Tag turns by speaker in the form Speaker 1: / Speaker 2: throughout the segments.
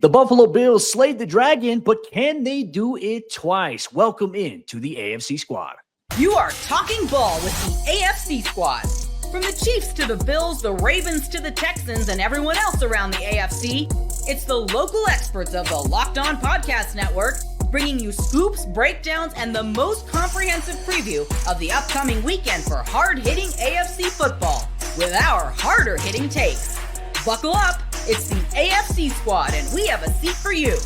Speaker 1: The Buffalo Bills slayed the dragon, but can they do it twice? Welcome in to the AFC Squad.
Speaker 2: You are talking ball with the AFC Squad. From the Chiefs to the Bills, the Ravens to the Texans, and everyone else around the AFC, it's the local experts of the Locked On Podcast Network bringing you scoops, breakdowns, and the most comprehensive preview of the upcoming weekend for hard-hitting AFC football with our harder-hitting takes. Buckle up, it's the AFC Squad, and we have a seat for you.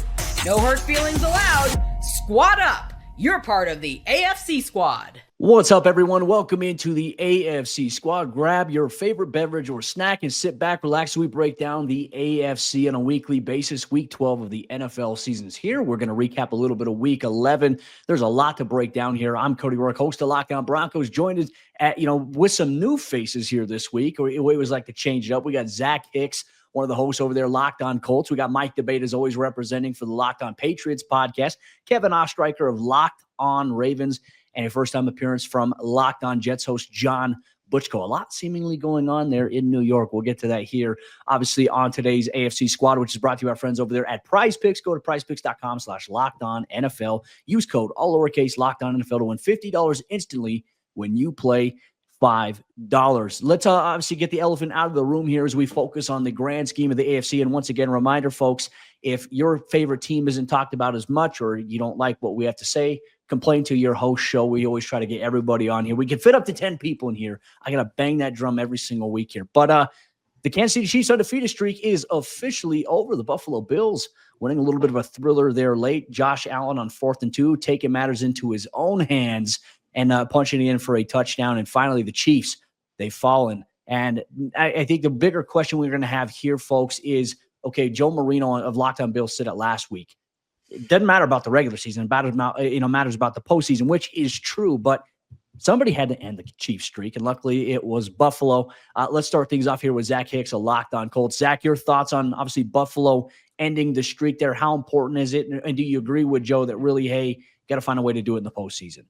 Speaker 2: No hurt feelings allowed. Squad up. You're part of the AFC Squad.
Speaker 1: What's up, everyone? Welcome into the AFC Squad. Grab your favorite beverage or snack and sit back, relax as we break down the AFC on a weekly basis. Week 12 of the NFL season's here. We're going to recap a little bit of Week 11. There's a lot to break down here. I'm Cody Rourke, host of Locked On Broncos, joined with some new faces here this week. It was like to change it up. We got Zach Hicks, one of the hosts over there, Locked On Colts. We got Mike Debate, as always, representing for the Locked On Patriots podcast. Kevin Ostreicher of Locked On Ravens, and a first-time appearance from Locked On Jets host John Butchko. A lot seemingly going on there in New York. We'll get to that here, obviously, on today's AFC Squad, which is brought to you by our friends over there at PrizePicks. Go to prizepicks.com/LockedOnNFL. Use code, all lowercase, LockedOnNFL to win $50 instantly when you play $5. Let's obviously get the elephant out of the room here as we focus on the grand scheme of the AFC. And once again, reminder, folks, if your favorite team isn't talked about as much or you don't like what we have to say, complain to your host show. We always try to get everybody on here. We can fit up to 10 people in here. I got to bang that drum every single week here. But the Kansas City Chiefs undefeated streak is officially over. The Buffalo Bills winning a little bit of a thriller there late. Josh Allen on 4th and 2, taking matters into his own hands and punching it in for a touchdown. And finally, the Chiefs, they've fallen. And I think the bigger question we're going to have here, folks, is, okay, Joe Marino of Locked On Bills said it last week. It doesn't matter about the regular season. It matters about the postseason, which is true. But somebody had to end the Chiefs streak, and luckily it was Buffalo. Let's start things off here with Zach Hicks of Locked On Colts. Zach, your thoughts on, obviously, Buffalo ending the streak there. How important is it? And do you agree with Joe that really, hey, got to find a way to do it in the postseason?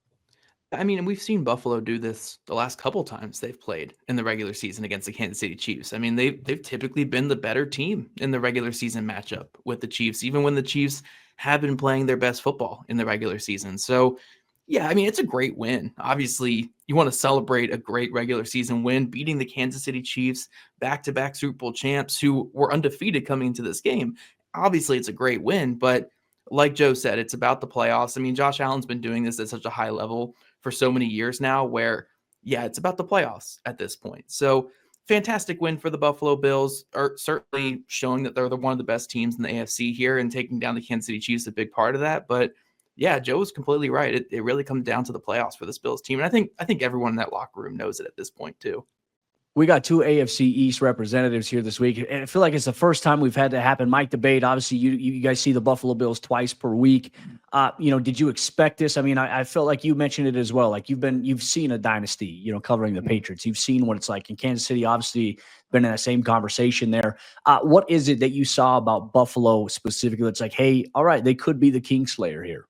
Speaker 3: I mean, we've seen Buffalo do this the last couple times they've played in the regular season against the Kansas City Chiefs. I mean, they've typically been the better team in the regular season matchup with the Chiefs, even when the Chiefs have been playing their best football in the regular season. So, yeah, I mean, it's a great win. Obviously, you want to celebrate a great regular season win, beating the Kansas City Chiefs, back-to-back Super Bowl champs who were undefeated coming into this game. Obviously, it's a great win, but like Joe said, it's about the playoffs. I mean, Josh Allen's been doing this at such a high level for so many years now where, yeah, it's about the playoffs at this point. So fantastic win for the Buffalo Bills, are certainly showing that they're one of the best teams in the AFC here, and taking down the Kansas City Chiefs, a big part of that. But yeah, Joe was completely right. It really comes down to the playoffs for this Bills team. And I think everyone in that locker room knows it at this point too.
Speaker 1: We got two AFC East representatives here this week, and I feel like it's the first time we've had that happen. Mike Debate, obviously, you guys see the Buffalo Bills twice per week. Did you expect this? I mean, I felt like you mentioned it as well. Like you've seen a dynasty, covering the Patriots. You've seen what it's like in Kansas City. Obviously, been in that same conversation there. What is it that you saw about Buffalo specifically that's like, hey, all right, they could be the Kingslayer here?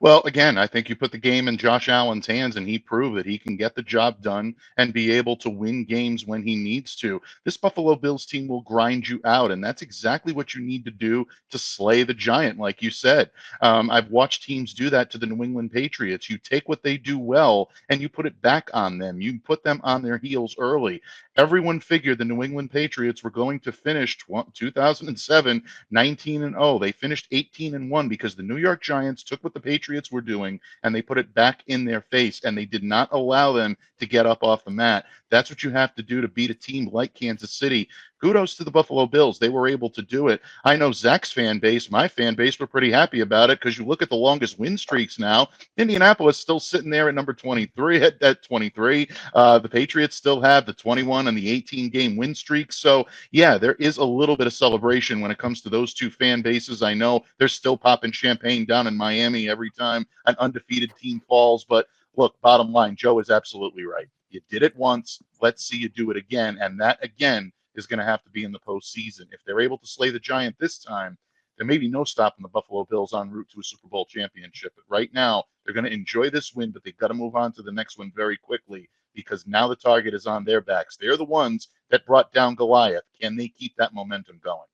Speaker 4: Well, again, I think you put the game in Josh Allen's hands, and he proved that he can get the job done and be able to win games when he needs to. This Buffalo Bills team will grind you out, and that's exactly what you need to do to slay the giant, like you said. I've watched teams do that to the New England Patriots. You take what they do well, and you put it back on them. You put them on their heels early. Everyone figured the New England Patriots were going to finish 2007 19-0. They finished 18-1 because the New York Giants took what the Patriots were doing and they put it back in their face, and they did not allow them to get up off the mat. That's what you have to do to beat a team like Kansas City. Kudos to the Buffalo Bills. They were able to do it. I know Zach's fan base, my fan base, were pretty happy about it, because you look at the longest win streaks now. Indianapolis still sitting there at number 23 at 23. The Patriots still have the 21 and the 18-game win streak. So, yeah, there is a little bit of celebration when it comes to those two fan bases. I know they're still popping champagne down in Miami every time an undefeated team falls. But, look, bottom line, Joe is absolutely right. You did it once. Let's see you do it again. And that, again, is going to have to be in the postseason. If they're able to slay the giant this time, there may be no stopping the Buffalo Bills en route to a Super Bowl championship. But right now, they're going to enjoy this win, but they've got to move on to the next one very quickly, because now the target is on their backs. They're the ones that brought down Goliath. Can they keep that momentum going?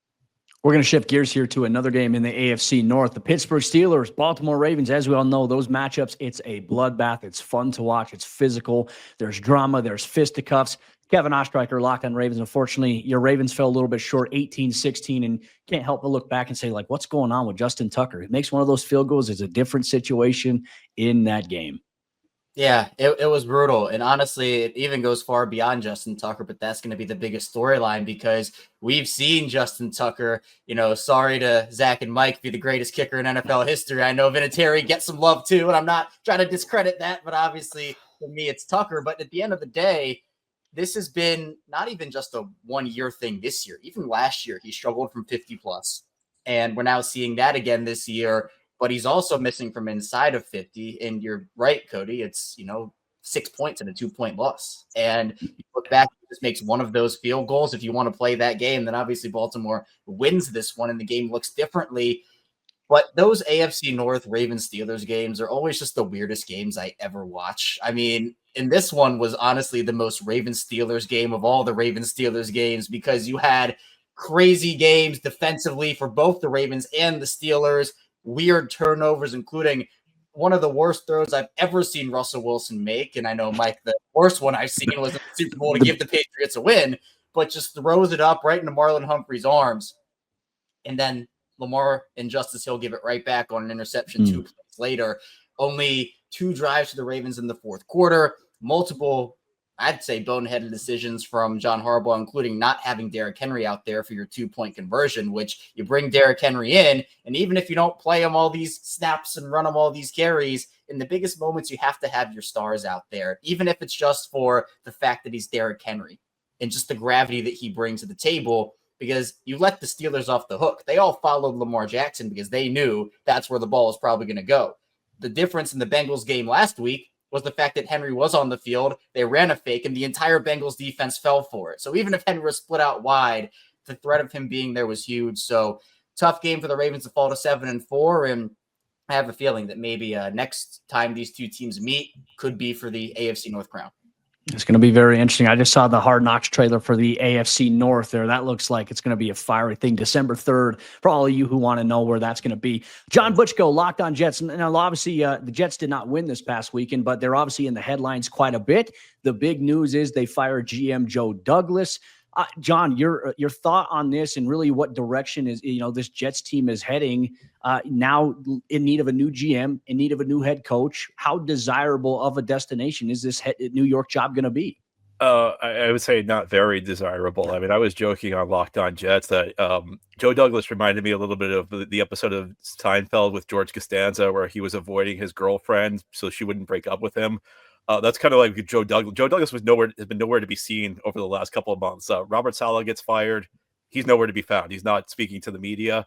Speaker 1: We're going to shift gears here to another game in the AFC North. The Pittsburgh Steelers, Baltimore Ravens. As we all know, those matchups, it's a bloodbath. It's fun to watch. It's physical. There's drama. There's fisticuffs. Kevin Ostreicher, Locked on Ravens. Unfortunately, your Ravens fell a little bit short, 18-16, and can't help but look back and say, like, what's going on with Justin Tucker? It makes one of those field goals. It's a different situation in that game.
Speaker 5: Yeah, it was brutal. And honestly, it even goes far beyond Justin Tucker, but that's going to be the biggest storyline because we've seen Justin Tucker, sorry to Zach and Mike, be the greatest kicker in NFL history. I know Vinatieri gets some love too, and I'm not trying to discredit that, but obviously for me, it's Tucker. But at the end of the day, this has been not even just a 1 year thing this year. Even last year, he struggled from 50 plus. And we're now seeing that again this year. But he's also missing from inside of 50. And you're right, Cody. It's, 6 points and a 2-point loss. And you look back, he just makes one of those field goals. If you want to play that game, then obviously Baltimore wins this one and the game looks differently. But those AFC North Ravens Steelers games are always just the weirdest games I ever watch. I mean, and this one was honestly the most Ravens Steelers game of all the Ravens Steelers games because you had crazy games defensively for both the Ravens and the Steelers. Weird turnovers, including one of the worst throws I've ever seen Russell Wilson make. And I know, Mike, the worst one I've seen was in the Super Bowl to give the Patriots a win, but just throws it up right into Marlon Humphrey's arms. And then Lamar and Justice Hill give it right back on an interception 2 plays later. Only 2 drives to the Ravens in the fourth quarter. Multiple, I'd say, boneheaded decisions from John Harbaugh, including not having Derrick Henry out there for your 2-point conversion, which you bring Derrick Henry in, and even if you don't play him all these snaps and run him all these carries, in the biggest moments, you have to have your stars out there, even if it's just for the fact that he's Derrick Henry and just the gravity that he brings to the table, because you let the Steelers off the hook. They all followed Lamar Jackson because they knew that's where the ball is probably going to go. The difference in the Bengals game last week was the fact that Henry was on the field. They ran a fake, and the entire Bengals defense fell for it. So even if Henry was split out wide, the threat of him being there was huge. So tough game for the Ravens to fall to 7-4, and I have a feeling that maybe next time these two teams meet could be for the AFC North crown.
Speaker 1: It's going to be very interesting. I just saw the Hard Knocks trailer for the AFC North there. That looks like it's going to be a fiery thing. December 3rd, for all of you who want to know where that's going to be. John Butchko, Locked on Jets. Now, obviously, the Jets did not win this past weekend, but they're obviously in the headlines quite a bit. The big news is they fired GM Joe Douglas. John, your thought on this and really what direction is this Jets team is heading now in need of a new GM, in need of a new head coach. How desirable of a destination is this New York job going to be?
Speaker 6: I would say not very desirable. I mean, I was joking on Locked on Jets that Joe Douglas reminded me a little bit of the episode of Seinfeld with George Costanza where he was avoiding his girlfriend so she wouldn't break up with him. That's kind of like Joe Douglas. Joe Douglas has been nowhere to be seen over the last couple of months. Robert Saleh gets fired. He's nowhere to be found. He's not speaking to the media.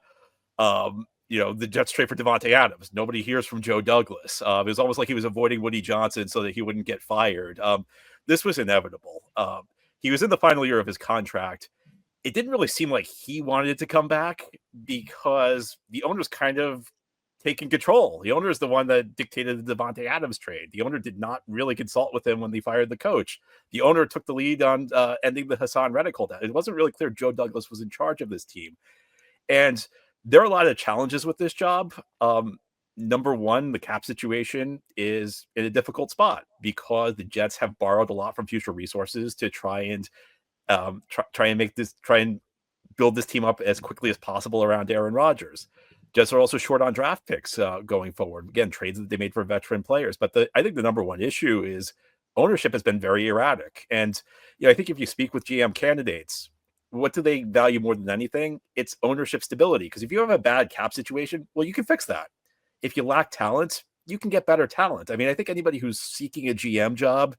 Speaker 6: The Jets trade for Devontae Adams. Nobody hears from Joe Douglas. It was almost like he was avoiding Woody Johnson so that he wouldn't get fired. This was inevitable. He was in the final year of his contract. It didn't really seem like he wanted to come back because the owner was kind of taking control. The owner is the one that dictated the Devontae Adams trade. The owner did not really consult with him when they fired the coach. The owner took the lead on ending the Hassan Reddick holdout. It wasn't really clear Joe Douglas was in charge of this team. And there are a lot of challenges with this job. Number one, the cap situation is in a difficult spot because the Jets have borrowed a lot from future resources to try and build this team up as quickly as possible around Aaron Rodgers. Jets are also short on draft picks going forward. Again, trades that they made for veteran players. But I think the number one issue is ownership has been very erratic. And I think if you speak with GM candidates, what do they value more than anything? It's ownership stability. Because if you have a bad cap situation, well, you can fix that. If you lack talent, you can get better talent. I mean, I think anybody who's seeking a GM job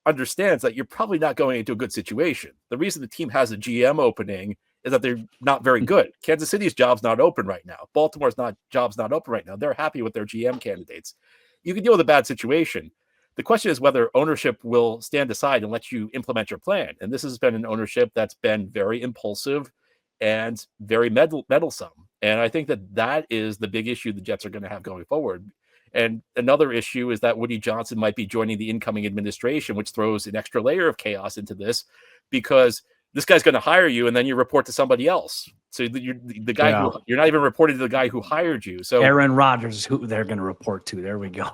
Speaker 6: understands that you're probably not going into a good situation. The reason the team has a GM opening is that they're not very good. Kansas City's job's not open right now. Baltimore's job's not open right now. They're happy with their GM candidates. You can deal with a bad situation. The question is whether ownership will stand aside and let you implement your plan. And this has been an ownership that's been very impulsive and very meddlesome. And I think that is the big issue the Jets are going to have going forward. And another issue is that Woody Johnson might be joining the incoming administration, which throws an extra layer of chaos into this because this guy's going to hire you, and then you report to somebody else. So you're the guy who you're not even reporting to the guy who hired you. So
Speaker 1: Aaron Rodgers is who they're going to report to. There we go.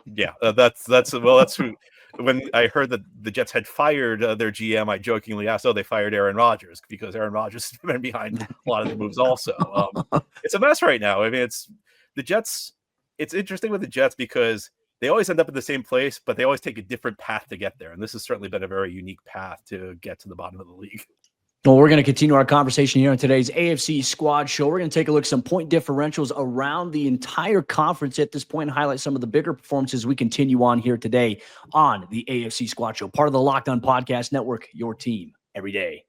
Speaker 6: Yeah, that's who. When I heard that the Jets had fired their GM, I jokingly asked, "Oh, they fired Aaron Rodgers," because Aaron Rodgers has been behind a lot of the moves. Also, it's a mess right now. I mean, it's the Jets. It's interesting with the Jets because they always end up in the same place, but they always take a different path to get there. And this has certainly been a very unique path to get to the bottom of the league.
Speaker 1: Well, we're going to continue our conversation here on today's AFC Squad show. We're going to take a look at some point differentials around the entire conference at this point and highlight some of the bigger performances we continue on here today on the AFC Squad show, part of the Locked On Podcast Network, your team every day.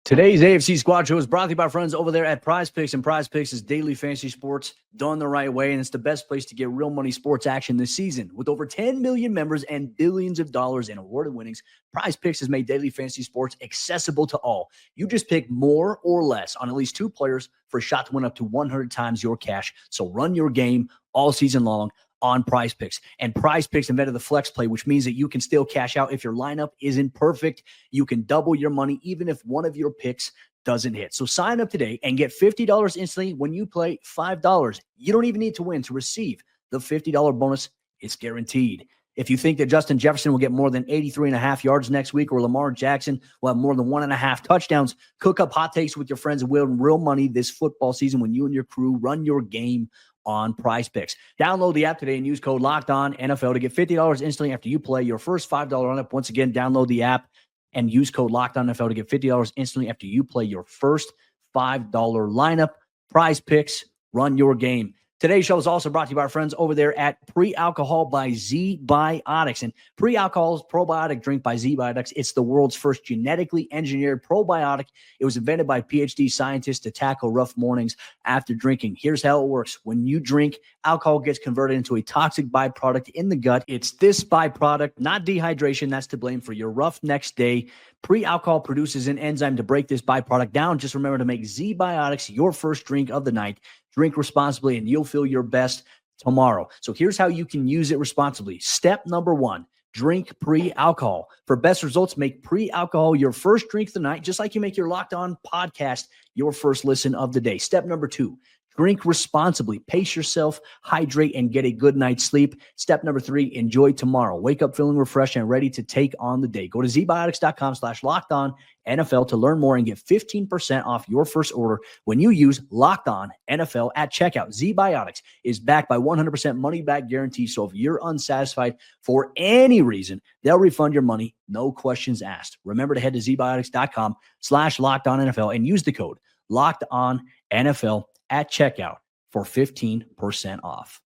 Speaker 1: Today's AFC Squad show is brought to you by our friends over there at Prize Picks, and Prize Picks is daily fantasy sports done the right way, and it's the best place to get real money sports action this season. With over 10 million members and billions of dollars in awarded winnings, Prize Picks has made daily fantasy sports accessible to all. You just pick more or less on at least 2 players for a shot to win up to 100 times your cash. So run your game all season long on Prize Picks. And Prize Picks invented the flex play, which means that you can still cash out if your lineup isn't perfect. You can double your money even if one of your picks doesn't hit. So sign up today and get $50 instantly when you play $5. You don't even need to win to receive the $50 bonus. It's guaranteed. If you think that Justin Jefferson will get more than 83.5 yards next week, or Lamar Jackson will have more than 1.5 touchdowns, cook up hot takes with your friends and win real money this football season when you and your crew run your game on Prize Picks. Download the app today and use code LOCKEDON NFL to get $50 instantly after you play your first $5 lineup. Once again, download the app and use code LOCKEDON NFL to get $50 instantly after you play your first $5 lineup. Prize Picks, run your game. Today's show is also brought to you by our friends over there at Pre-Alcohol by Zbiotics. And Pre-Alcohol is a probiotic drink by Zbiotics. It's the world's first genetically engineered probiotic. It was invented by PhD scientists to tackle rough mornings after drinking. Here's how it works. When you drink, alcohol gets converted into a toxic byproduct in the gut. It's this byproduct, not dehydration, that's to blame for your rough next day. Pre-alcohol produces an enzyme to break this byproduct down. Just remember to make Zbiotics your first drink of the night. Drink responsibly, and you'll feel your best tomorrow. So here's how you can use it responsibly. Step number 1, drink pre-alcohol. For best results, make pre-alcohol your first drink of the night, just like you make your Locked On podcast your first listen of the day. Step number 2, drink responsibly. Pace yourself, hydrate, and get a good night's sleep. Step number 3, enjoy tomorrow. Wake up feeling refreshed and ready to take on the day. Go to zbiotics.com/LockedOnNFL to learn more and get 15% off your first order when you use Locked On NFL at checkout. Zbiotics is backed by 100% money back guarantee. So if you're unsatisfied for any reason, they'll refund your money. No questions asked. Remember to head to zbiotics.com/LockedOnNFL and use the code LockedOnNFL at checkout for 15% off.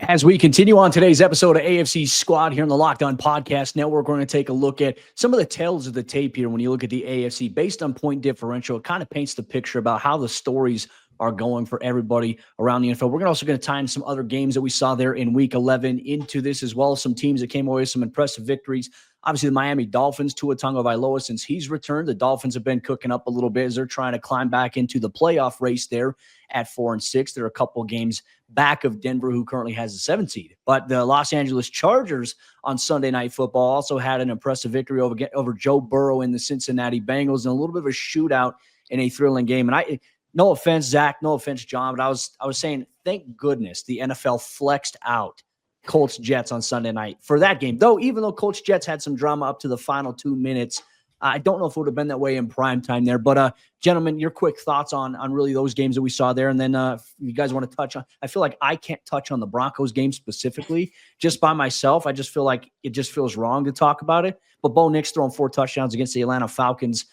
Speaker 1: As we continue on today's episode of AFC Squad here on the Locked On Podcast Network, we're going to take a look at some of the tales of the tape here. When you look at the AFC based on point differential, it kind of paints the picture about how the stories are going for everybody around the NFL. We're also going to tie in some other games that we saw there in Week 11 into this, as well as some teams that came away with some impressive victories. Obviously, the Miami Dolphins, Tua Tagovailoa, since he's returned, the Dolphins have been cooking up a little bit as they're trying to climb back into the playoff race there at 4-6. They're a couple of games back of Denver, who currently has the 7th seed. But the Los Angeles Chargers on Sunday Night Football also had an impressive victory over Joe Burrow in the Cincinnati Bengals, and a little bit of a shootout in a thrilling game. And no offense, Zach, no offense, John, but I was saying, thank goodness the NFL flexed out Colts Jets on Sunday night for that game. Though, even though Colts Jets had some drama up to the final 2 minutes, I don't know if it would have been that way in prime time there. But gentlemen, your quick thoughts on really those games that we saw there. And then if you guys want to touch on, I feel like I can't touch on the Broncos game specifically just by myself. I just feel like it just feels wrong to talk about it. But Bo Nix throwing 4 touchdowns against the Atlanta Falcons,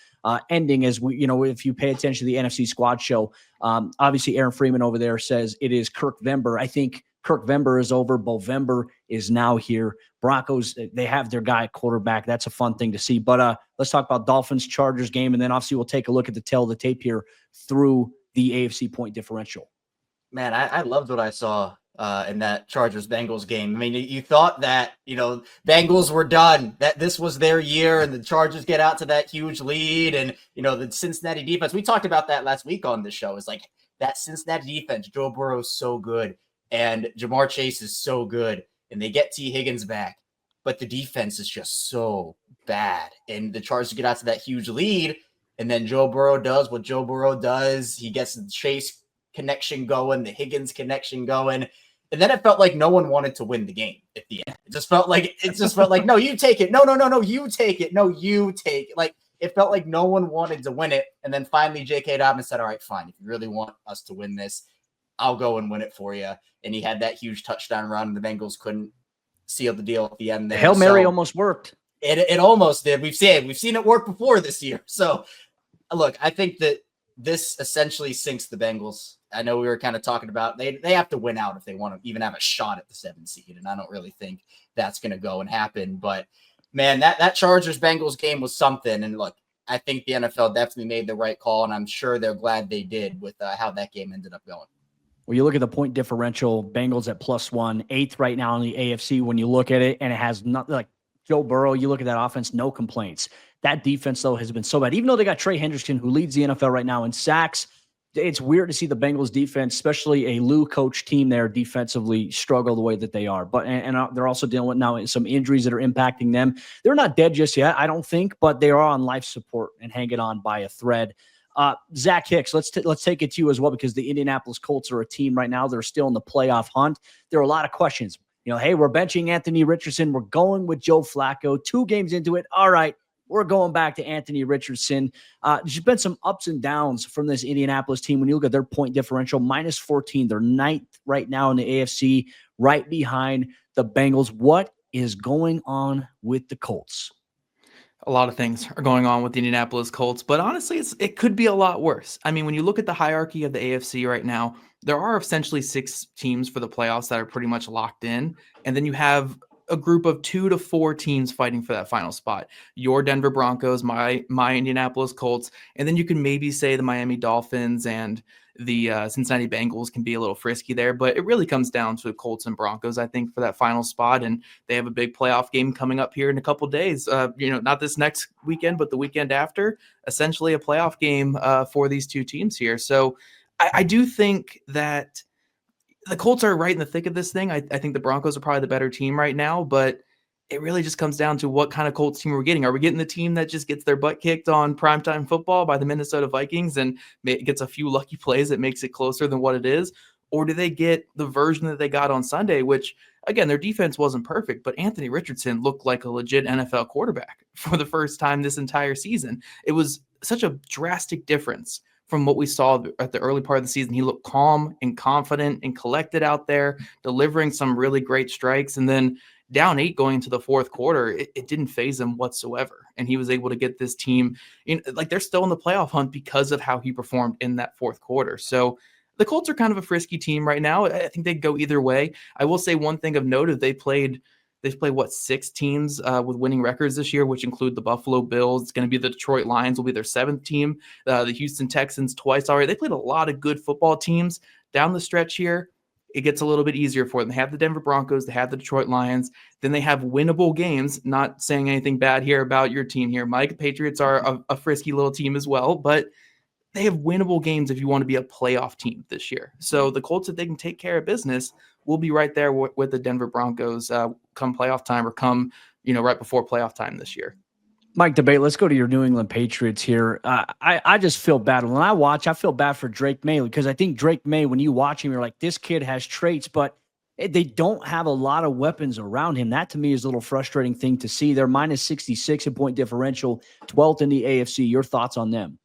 Speaker 1: ending as we, if you pay attention to the NFC Squad show, obviously Aaron Freeman over there says it is Kirk-Vember. I think Kirk-Vember is over. Bovember is now here. Broncos, they have their guy at quarterback. That's a fun thing to see. But let's talk about Dolphins-Chargers game, and then obviously we'll take a look at the tail of the tape here through the AFC point differential.
Speaker 5: Man, I loved what I saw in that Chargers-Bengals game. I mean, you thought that, Bengals were done, that this was their year, and the Chargers get out to that huge lead, and, the Cincinnati defense. We talked about that last week on the show. It's like that Cincinnati defense, Joe Burrow is so good, and Jamar Chase is so good, and they get T. Higgins back. but the defense is just so bad. And the Chargers get out to that huge lead, and then Joe Burrow does what Joe Burrow does. He gets the Chase connection going, the Higgins connection going. And then it felt like no one wanted to win the game at the end. It just felt like, no, you take it. No, you take it. No, you take it. Like, it felt like no one wanted to win it. And then finally, J.K. Dobbins said, all right, fine. If you really want us to win this, I'll go and win it for you. And he had that huge touchdown run. The Bengals couldn't seal the deal at the end there.
Speaker 1: Hail Mary almost worked.
Speaker 5: It almost did. We've seen it work before this year. So, look, I think that this essentially sinks the Bengals. I know we were kind of talking about they have to win out if they want to even have a shot at the 7th seed, and I don't really think that's going to go and happen. But man, that Chargers Bengals game was something. And look, I think the NFL definitely made the right call, and I'm sure they're glad they did with how that game ended up going.
Speaker 1: Well, you look at the point differential, Bengals at +1, 8th right now in the AFC when you look at it, and it has nothing like Joe Burrow. You look at that offense, no complaints. That defense, though, has been so bad. Even though they got Trey Hendrickson, who leads the NFL right now in sacks, it's weird to see the Bengals defense, especially a Lou coach team there, defensively struggle the way that they are. But and they're also dealing with now some injuries that are impacting them. They're not dead just yet, I don't think, but they are on life support and hanging on by a thread. Zach Hicks, let's take it to you as well, because the Indianapolis Colts are a team right now. They're still in the playoff hunt. There are a lot of questions. Hey, we're benching Anthony Richardson. We're going with Joe Flacco. 2 games into it. All right, we're going back to Anthony Richardson. There's been some ups and downs from this Indianapolis team. When you look at their point differential, -14. They're 9th right now in the AFC, right behind the Bengals. What is going on with the Colts?
Speaker 3: A lot of things are going on with the Indianapolis Colts, but honestly, it could be a lot worse. I mean, when you look at the hierarchy of the AFC right now, there are essentially 6 teams for the playoffs that are pretty much locked in. And then you have a group of 2 to 4 teams fighting for that final spot. Your Denver Broncos, my Indianapolis Colts, and then you can maybe say the Miami Dolphins and the Cincinnati Bengals can be a little frisky there, but it really comes down to Colts and Broncos, I think, for that final spot. And they have a big playoff game coming up here in a couple days. Not this next weekend, but the weekend after. Essentially a playoff game for these 2 teams here. So I do think that the Colts are right in the thick of this thing. I think the Broncos are probably the better team right now, but it really just comes down to what kind of Colts team we're getting. Are we getting the team that just gets their butt kicked on primetime football by the Minnesota Vikings and gets a few lucky plays that makes it closer than what it is? Or do they get the version that they got on Sunday, which, again, their defense wasn't perfect, but Anthony Richardson looked like a legit NFL quarterback for the first time this entire season. It was such a drastic difference from what we saw at the early part of the season. He looked calm and confident and collected out there, delivering some really great strikes. And then down 8 going into the 4th quarter, it didn't faze him whatsoever. And he was able to get this team they're still in the playoff hunt because of how he performed in that 4th quarter. So the Colts are kind of a frisky team right now. I think they'd go either way. I will say one thing of note is they've played 6 teams with winning records this year, which include the Buffalo Bills. It's going to be the Detroit Lions will be their 7th team. The Houston Texans twice already. They played a lot of good football teams down the stretch here. It gets a little bit easier for them. They have the Denver Broncos. They have the Detroit Lions. Then they have winnable games. Not saying anything bad here about your team here, Mike. Patriots are a frisky little team as well, but they have winnable games if you want to be a playoff team this year. So the Colts, if they can take care of business, will be right there with the Denver Broncos come playoff time or come, right before playoff time this year.
Speaker 1: Mike Debate, let's go to your New England Patriots here. I just feel bad. When I watch, I feel bad for Drake May, because I think Drake May, when you watch him, you're like, this kid has traits, but they don't have a lot of weapons around him. That, to me, is a little frustrating thing to see. They're -66 in point differential, 12th in the AFC. Your thoughts on them?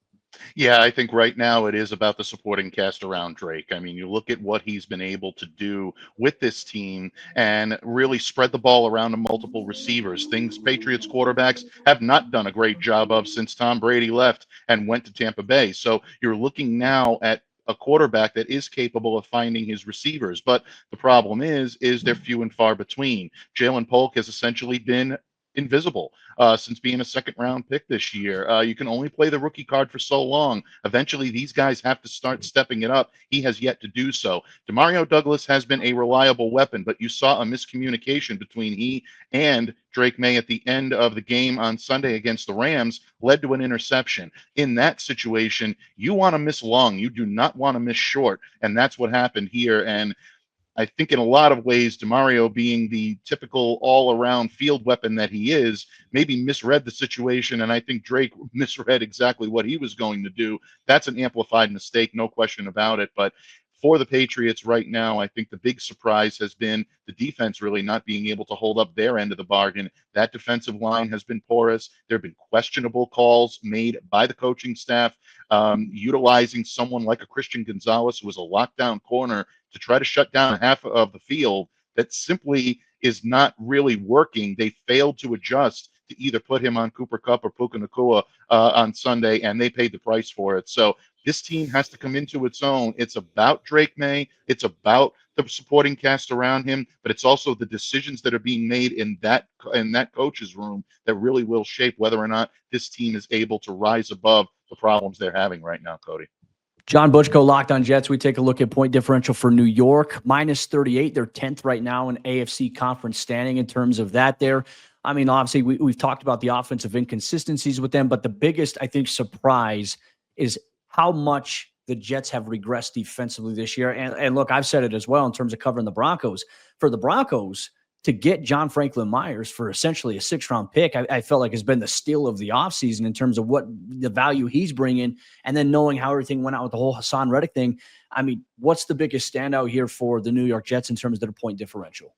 Speaker 4: Yeah, I think right now it is about the supporting cast around Drake. I mean, you look at what he's been able to do with this team and really spread the ball around to multiple receivers, things Patriots quarterbacks have not done a great job of since Tom Brady left and went to Tampa Bay. So you're looking now at a quarterback that is capable of finding his receivers. But the problem is they're few and far between. Jalen Polk has essentially been invisible since being a 2nd-round pick this year. You can only play the rookie card for so long. Eventually, these guys have to start stepping it up. He has yet to do so. Demario Douglas has been a reliable weapon, but you saw a miscommunication between he and Drake May at the end of the game on Sunday against the Rams, led to an interception. In that situation, you want to miss long. You do not want to miss short, and that's what happened here. And I think in a lot of ways, DeMario, being the typical all-around field weapon that he is, maybe misread the situation, and I think Drake misread exactly what he was going to do. That's an amplified mistake, no question about it. But for the Patriots right now, I think the big surprise has been the defense really not being able to hold up their end of the bargain. That defensive line has been porous. There have been questionable calls made by the coaching staff, utilizing someone like a Christian Gonzalez, who was a lockdown corner, to try to shut down half of the field. That simply is not really working. They failed to adjust to either put him on Cooper Kupp or Puka Nacua on Sunday, and they paid the price for it. So this team has to come into its own. It's about Drake May. It's about the supporting cast around him, but it's also the decisions that are being made in that coach's room that really will shape whether or not this team is able to rise above the problems they're having right now, Cody.
Speaker 1: John Butchko, Locked On Jets. We take a look at point differential for New York, minus 38. They're 10th right now in AFC conference standing in terms of that there. I mean, obviously, we've talked about the offensive inconsistencies with them, but the biggest, I think, surprise is how much the Jets have regressed defensively this year. And look, I've said it as well in terms of covering the Broncos. For the Broncos to get John Franklin Myers for essentially a 6th-round pick, I felt like has been the steal of the offseason in terms of what the value he's bringing, and then knowing how everything went out with the whole Hassan Reddick thing. I mean, what's the biggest standout here for the New York Jets in terms of their point differential?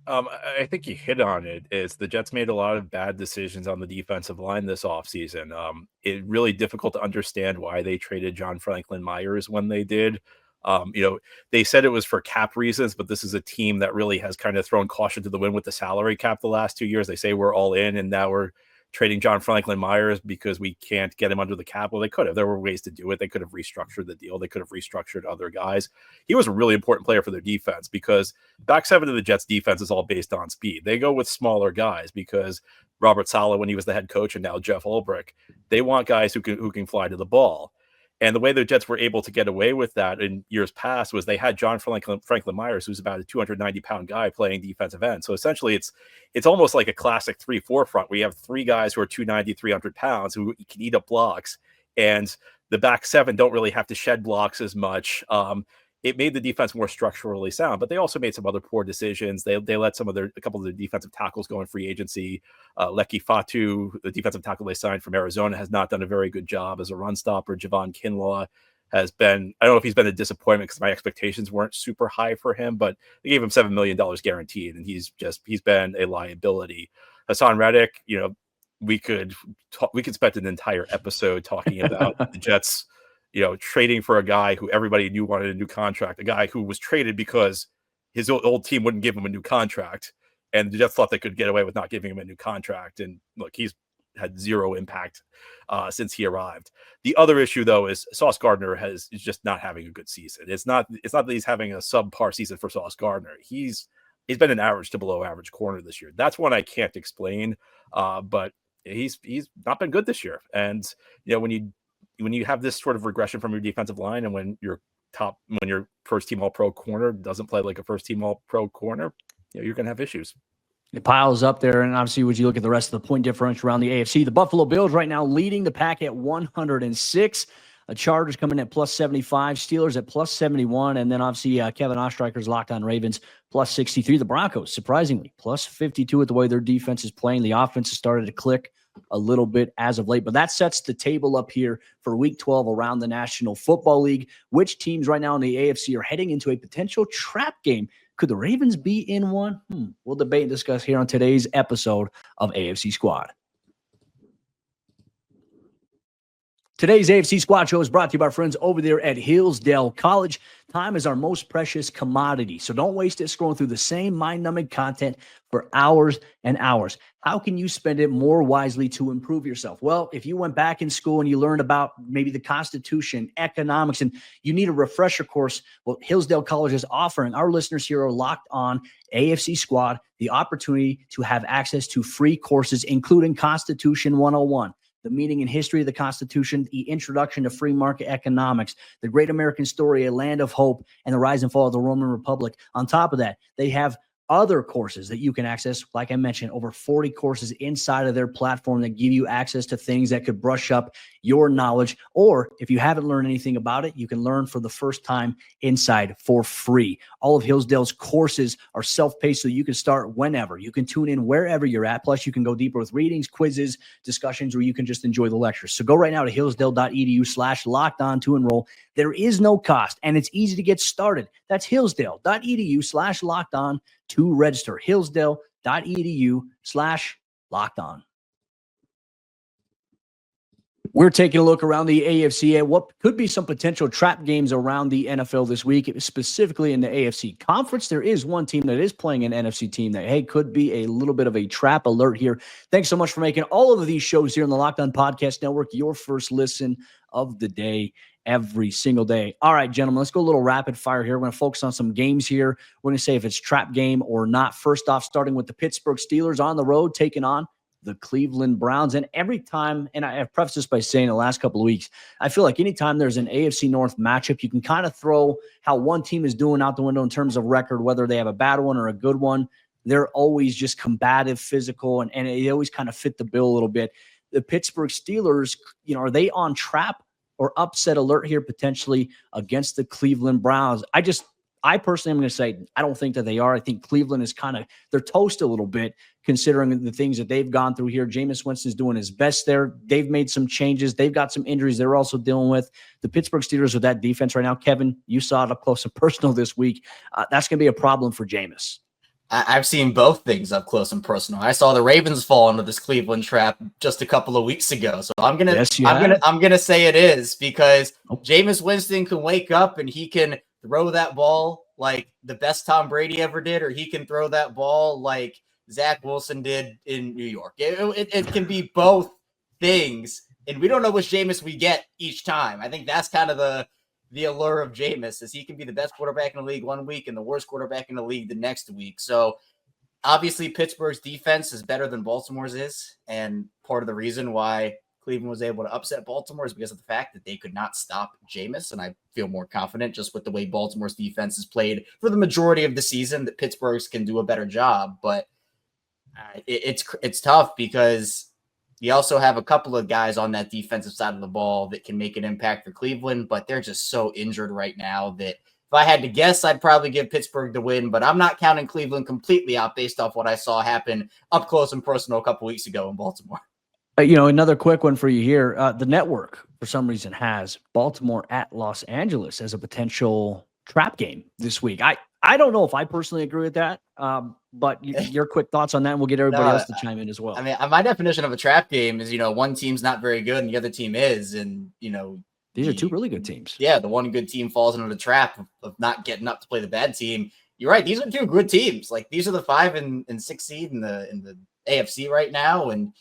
Speaker 6: I think you hit on it. Is the Jets made a lot of bad decisions on the defensive line this offseason. It's really difficult to understand why they traded John Franklin Myers when they did. They said it was for cap reasons, but this is a team that really has kind of thrown caution to the wind with the salary cap the last 2 years. They say we're all in, and now we're trading John Franklin Myers because we can't get him under the cap. Well, they could have. There were ways to do it. They could have restructured the deal. They could have restructured other guys. He was a really important player for their defense because back seven of the Jets defense is all based on speed. They go with smaller guys because Robert Saleh, when he was the head coach, and now Jeff Ulbrich, they want guys who can fly to the ball. And the way the Jets were able to get away with that in years past was they had John Franklin Myers, who's about a 290-pound guy, playing defensive end. So essentially, it's almost like a classic 3-4 front. We have three guys who are 290, 300 pounds who can eat up blocks, and the back seven don't really have to shed blocks as much. It made the defense more structurally sound, but they also made some other poor decisions. They let a couple of their defensive tackles go in free agency. Leki Fatu, the defensive tackle they signed from Arizona, has not done a very good job as a run stopper. Javon Kinlaw has been, I don't know if he's been a disappointment because my expectations weren't super high for him, but they gave him $7 million guaranteed, and he's been a liability. Hassan Reddick, we could spend an entire episode talking about the Jets, trading for a guy who everybody knew wanted a new contract, a guy who was traded because his old team wouldn't give him a new contract. And the Jets thought they could get away with not giving him a new contract. And look, he's had zero impact since he arrived. The other issue, though, is Sauce Gardner is just not having a good season. It's not that he's having a subpar season for Sauce Gardner. He's been an average to below average corner this year. That's one I can't explain, but he's not been good this year. And when you have this sort of regression from your defensive line, and when your first team all-pro corner doesn't play like a first team all-pro corner, you're going to have issues.
Speaker 1: It piles up there, and obviously, would you look at the rest of the point differential around the AFC? The Buffalo Bills right now leading the pack at 106. The Chargers coming at plus 75, Steelers at plus 71, and then obviously Kevin Ostreicher's Locked On Ravens plus 63. The Broncos, surprisingly, plus 52 with the way their defense is playing. The offense has started to click a little bit as of late, but that sets the table up here for Week 12 around the National Football League. Which teams right now in the AFC are heading into a potential trap game? Could the Ravens be in one? We'll debate and discuss here on today's episode of AFC Squad. Today's AFC Squad show is brought to you by our friends over there at Hillsdale College. Time is our most precious commodity, so don't waste it scrolling through the same mind-numbing content for hours and hours. How can you spend it more wisely to improve yourself? Well, if you went back in school and you learned about maybe the Constitution, economics, and you need a refresher course, well, Hillsdale College is offering our listeners here are locked on AFC Squad the opportunity to have access to free courses, including Constitution 101. The meaning and history of the Constitution, the introduction to free market economics, the great American story, a land of hope, and the rise and fall of the Roman Republic. On top of that, they have other courses that you can access. Like I mentioned, over 40 courses inside of their platform that give you access to things that could brush up your knowledge. Or if you haven't learned anything about it, you can learn for the first time inside for free. All of Hillsdale's courses are self-paced, so you can start whenever. You can tune in wherever you're at. Plus, you can go deeper with readings, quizzes, discussions, or you can just enjoy the lectures. So go right now to hillsdale.edu/lockedon to enroll. There is no cost, and it's easy to get started. That's hillsdale.edu/lockedon to register. hillsdale.edu/lockedon. We're taking a look around the AFC at what could be some potential trap games around the NFL this week, specifically in the AFC conference. There is one team that is playing an NFC team that, hey, could be a little bit of a trap alert here. Thanks so much for making all of these shows here on the Locked On Podcast Network your first listen of the day every single day. All right, gentlemen, let's go a little rapid fire here. We're going to focus on some games here. We're going to say if it's trap game or not. First off, starting with the Pittsburgh Steelers on the road, taking on the Cleveland Browns. And every time, and I have prefaced this by saying the last couple of weeks, I feel like anytime there's an AFC North matchup, you can kind of throw how one team is doing out the window in terms of record, whether they have a bad one or a good one. They're always just combative, physical, and they always kind of fit the bill a little bit. The Pittsburgh Steelers, are they on trap or upset alert here potentially against the Cleveland Browns? I personally am going to say I don't think that they are. I think Cleveland is they're toast a little bit considering the things that they've gone through here. Jameis Winston's doing his best there. They've made some changes. They've got some injuries they're also dealing with. The Pittsburgh Steelers with that defense right now, Kevin, you saw it up close and personal this week. That's going to be a problem for Jameis.
Speaker 5: I've seen both things up close and personal. I saw the Ravens fall into this Cleveland trap just a couple of weeks ago. So I'm gonna say it is because Jameis Winston can wake up and he can throw that ball like the best Tom Brady ever did, or he can throw that ball like Zach Wilson did in New York. It can be both things, and we don't know which Jameis we get each time. I think that's kind of the allure of Jameis, is he can be the best quarterback in the league one week and the worst quarterback in the league the next week. So obviously Pittsburgh's defense is better than Baltimore's is, and part of the reason why Cleveland was able to upset Baltimore is because of the fact that they could not stop Jameis. And I feel more confident just with the way Baltimore's defense has played for the majority of the season that Pittsburgh's can do a better job. But it's tough because you also have a couple of guys on that defensive side of the ball that can make an impact for Cleveland, but they're just so injured right now that if I had to guess, I'd probably give Pittsburgh the win, but I'm not counting Cleveland completely out based off what I saw happen up close and personal a couple weeks ago in Baltimore.
Speaker 1: Another quick one for you here. The network, for some reason, has Baltimore at Los Angeles as a potential trap game this week. I don't know if I personally agree with that, but your quick thoughts on that, and we'll get everybody else to chime in as well.
Speaker 5: I mean, my definition of a trap game is, one team's not very good and the other team is, and,
Speaker 1: these are two really good teams.
Speaker 5: Yeah, the one good team falls into the trap of not getting up to play the bad team. You're right. These are two good teams. Like, these are the 5 and 6 seed in the AFC right now, and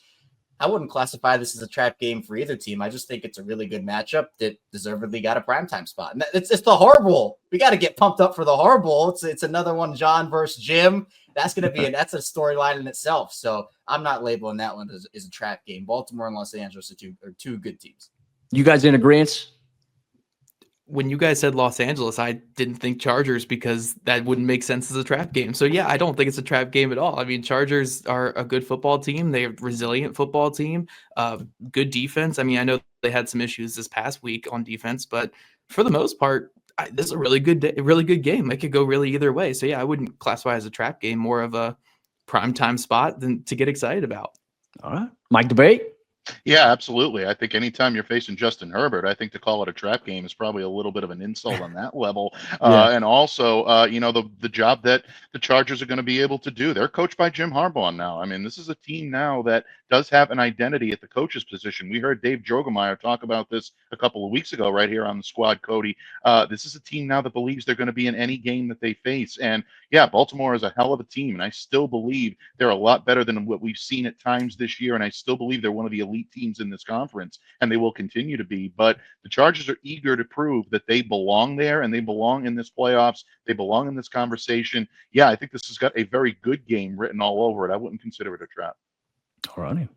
Speaker 5: I wouldn't classify this as a trap game for either team. I just think it's a really good matchup that deservedly got a primetime spot. And it's the Horrible. We got to get pumped up for the Horrible. It's another one, John versus Jim. That's going to be that's a storyline in itself. So I'm not labeling that one as a trap game. Baltimore and Los Angeles are two good teams.
Speaker 1: You guys in agreement?
Speaker 3: When you guys said Los Angeles, I didn't think Chargers because that wouldn't make sense as a trap game. So yeah, I don't think it's a trap game at all. I mean, Chargers are a good football team. They're a resilient football team, good defense. I mean, I know they had some issues this past week on defense, but for the most part, this is a really good game. It could go really either way. So yeah, I wouldn't classify it as a trap game, more of a primetime spot than to get excited about.
Speaker 1: All right. Mike Debate.
Speaker 4: Yeah, absolutely. I think anytime you're facing Justin Herbert, I think to call it a trap game is probably a little bit of an insult on that level. And also, the job that the Chargers are going to be able to do. They're coached by Jim Harbaugh now. I mean, this is a team now that does have an identity at the coach's position. We heard Dave Drogemeyer talk about this a couple of weeks ago right here on the squad, Cody. This is a team now that believes they're going to be in any game that they face. And yeah, Baltimore is a hell of a team, and I still believe they're a lot better than what we've seen at times this year, and I still believe they're one of the elite teams in this conference, and they will continue to be. But the Chargers are eager to prove that they belong there, and they belong in this playoffs. They belong in this conversation. Yeah, I think this has got a very good game written all over it. I wouldn't consider it a trap.
Speaker 1: All righty.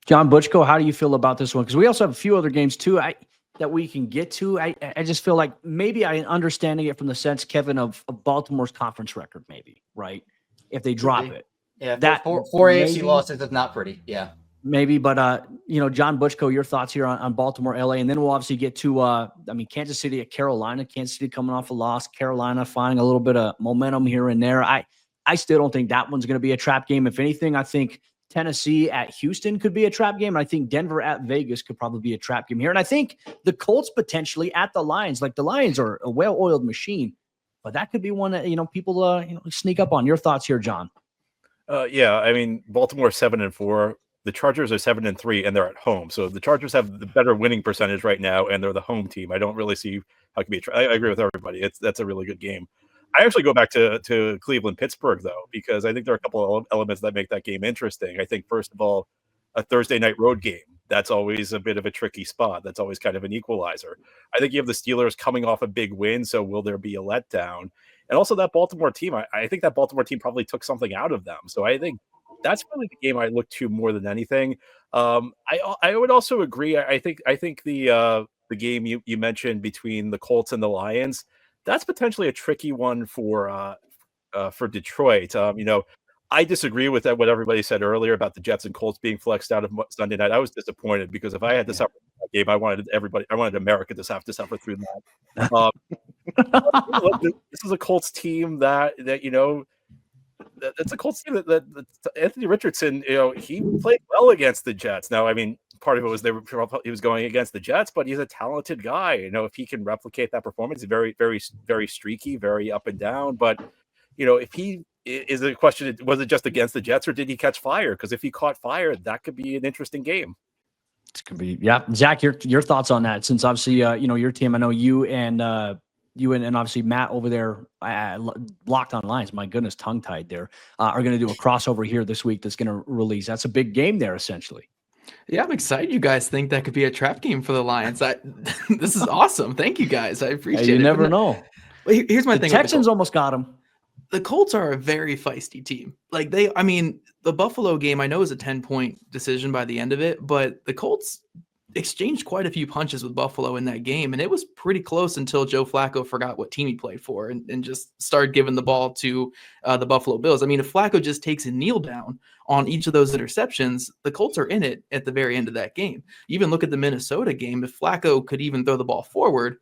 Speaker 1: John Butchko, how do you feel about this one? Because we also have a few other games too. that we can get to. I just feel like maybe I'm understanding it from the sense, Kevin, of Baltimore's conference record, maybe, right? If they drop it.
Speaker 5: Yeah,
Speaker 1: that
Speaker 5: four AFC
Speaker 1: maybe,
Speaker 5: losses is not pretty. Yeah.
Speaker 1: Maybe, but John Butchko, your thoughts here on Baltimore, LA, and then we'll obviously get to Kansas City at Carolina. Kansas City coming off a loss, Carolina finding a little bit of momentum here and there. I still don't think that one's going to be a trap game. If anything, I think Tennessee at Houston could be a trap game. And I think Denver at Vegas could probably be a trap game here. And I think the Colts potentially at the Lions. Like, the Lions are a well-oiled machine, but that could be one that people sneak up on. Your thoughts here, John?
Speaker 6: Yeah, I mean, Baltimore 7-4. The Chargers are 7-3, and they're at home. So the Chargers have the better winning percentage right now, and they're the home team. I don't really see how it can be. I agree with everybody. That's a really good game. I actually go back to Cleveland-Pittsburgh, though, because I think there are a couple of elements that make that game interesting. I think, first of all, a Thursday night road game. That's always a bit of a tricky spot. That's always kind of an equalizer. I think you have the Steelers coming off a big win, so will there be a letdown? And also that Baltimore team, I think that Baltimore team probably took something out of them. So I think that's really the game I look to more than anything. I would also agree. I think the game you mentioned between the Colts and the Lions, that's potentially a tricky one for Detroit. I disagree with what everybody said earlier about the Jets and Colts being flexed out of Sunday night. I was disappointed because if I had to suffer through that game, I wanted America to have to suffer through that. This is a Colts team that it's a Colts team that Anthony Richardson, he played well against the Jets. Now, I mean, part of it was he was going against the Jets, but he's a talented guy. If he can replicate that performance, very, very, very streaky, very up and down. But if he is the question, was it just against the Jets or did he catch fire? Because if he caught fire, that could be an interesting game.
Speaker 1: It could be, yeah. Zach, your thoughts on that? Since obviously, your team, I know you and obviously Matt over there, Locked On Lions, my goodness, tongue-tied there, are going to do a crossover here this week that's going to release. That's a big game there, essentially.
Speaker 3: Yeah, I'm excited you guys think that could be a trap game for the Lions. This is awesome. Thank you, guys. I appreciate it.
Speaker 1: You never know.
Speaker 3: But here's my thing.
Speaker 1: The Texans almost got him.
Speaker 3: The Colts are a very feisty team. The Buffalo game I know is a 10-point decision by the end of it, but the Colts exchanged quite a few punches with Buffalo in that game, and it was pretty close until Joe Flacco forgot what team he played for and just started giving the ball to the Buffalo Bills. I mean, if Flacco just takes a kneel down on each of those interceptions, the Colts are in it at the very end of that game. Even look at the Minnesota game. If Flacco could even throw the ball forward,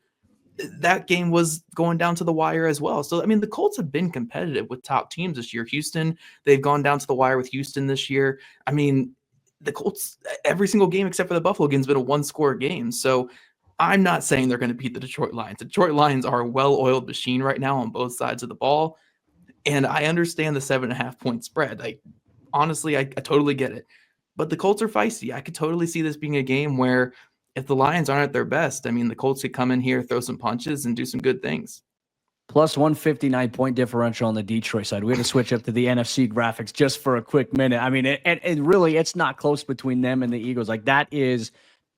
Speaker 3: that game was going down to the wire as well. So, I mean, the Colts have been competitive with top teams this year. Houston, they've gone down to the wire with Houston this year. I mean, the Colts, every single game except for the Buffalo game has been a one-score game. So I'm not saying they're going to beat the Detroit Lions. The Detroit Lions are a well-oiled machine right now on both sides of the ball. And I understand the 7.5-point spread. Honestly, I totally get it. But the Colts are feisty. I could totally see this being a game where if the Lions aren't at their best, I mean, the Colts could come in here, throw some punches, and do some good things.
Speaker 1: Plus 159-point differential on the Detroit side. We had to switch up to the NFC graphics just for a quick minute. I mean, and really, it's not close between them and the Eagles. Like, that is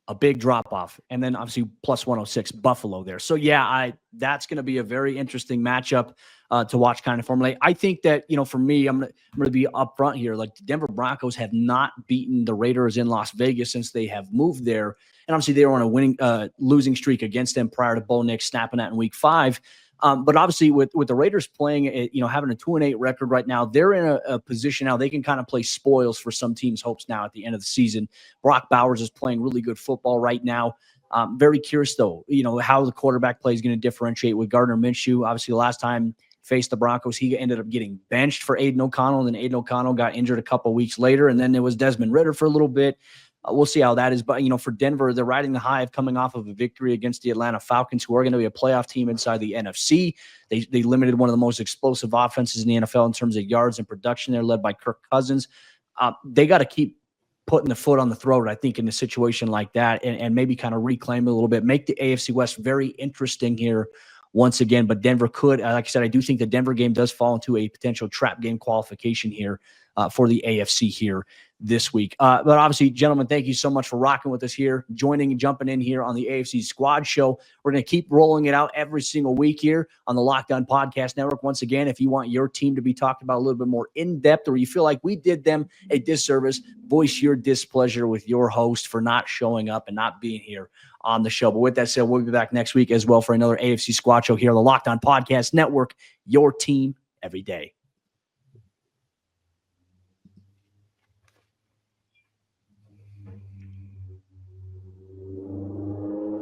Speaker 1: a big drop-off. And then, obviously, plus 106, Buffalo there. So, yeah, that's going to be a very interesting matchup to watch kind of formulate. I think that, for me, I'm going to be upfront here. Like, the Denver Broncos have not beaten the Raiders in Las Vegas since they have moved there. And obviously, they were on a losing streak against them prior to Bo Nix snapping that in Week 5. But obviously, with the Raiders playing, having a 2-8 record right now, they're in a position now they can kind of play spoils for some teams' hopes now at the end of the season. Brock Bowers is playing really good football right now. Very curious, though, how the quarterback play is going to differentiate with Gardner Minshew. Obviously, the last time faced the Broncos, he ended up getting benched for Aiden O'Connell, and then Aiden O'Connell got injured a couple weeks later, and then it was Desmond Ridder for a little bit. We'll see how that is. But, for Denver, they're riding the high of coming off of a victory against the Atlanta Falcons, who are going to be a playoff team inside the NFC. They limited one of the most explosive offenses in the NFL in terms of yards and production. They're led by Kirk Cousins. They got to keep putting the foot on the throat, I think, in a situation like that and maybe kind of reclaim it a little bit, make the AFC West very interesting here once again. But Denver could, like I said, I do think the Denver game does fall into a potential trap game qualification here for the AFC here this week. But obviously, gentlemen, thank you so much for rocking with us here, joining and jumping in here on the AFC Squad Show. We're going to keep rolling it out every single week here on the Locked On Podcast Network. Once again, if you want your team to be talked about a little bit more in depth, or you feel like we did them a disservice, voice your displeasure with your host for not showing up and not being here on the show. But with that said, we'll be back next week as well for another AFC Squad show here on the Locked On Podcast Network, your team every day.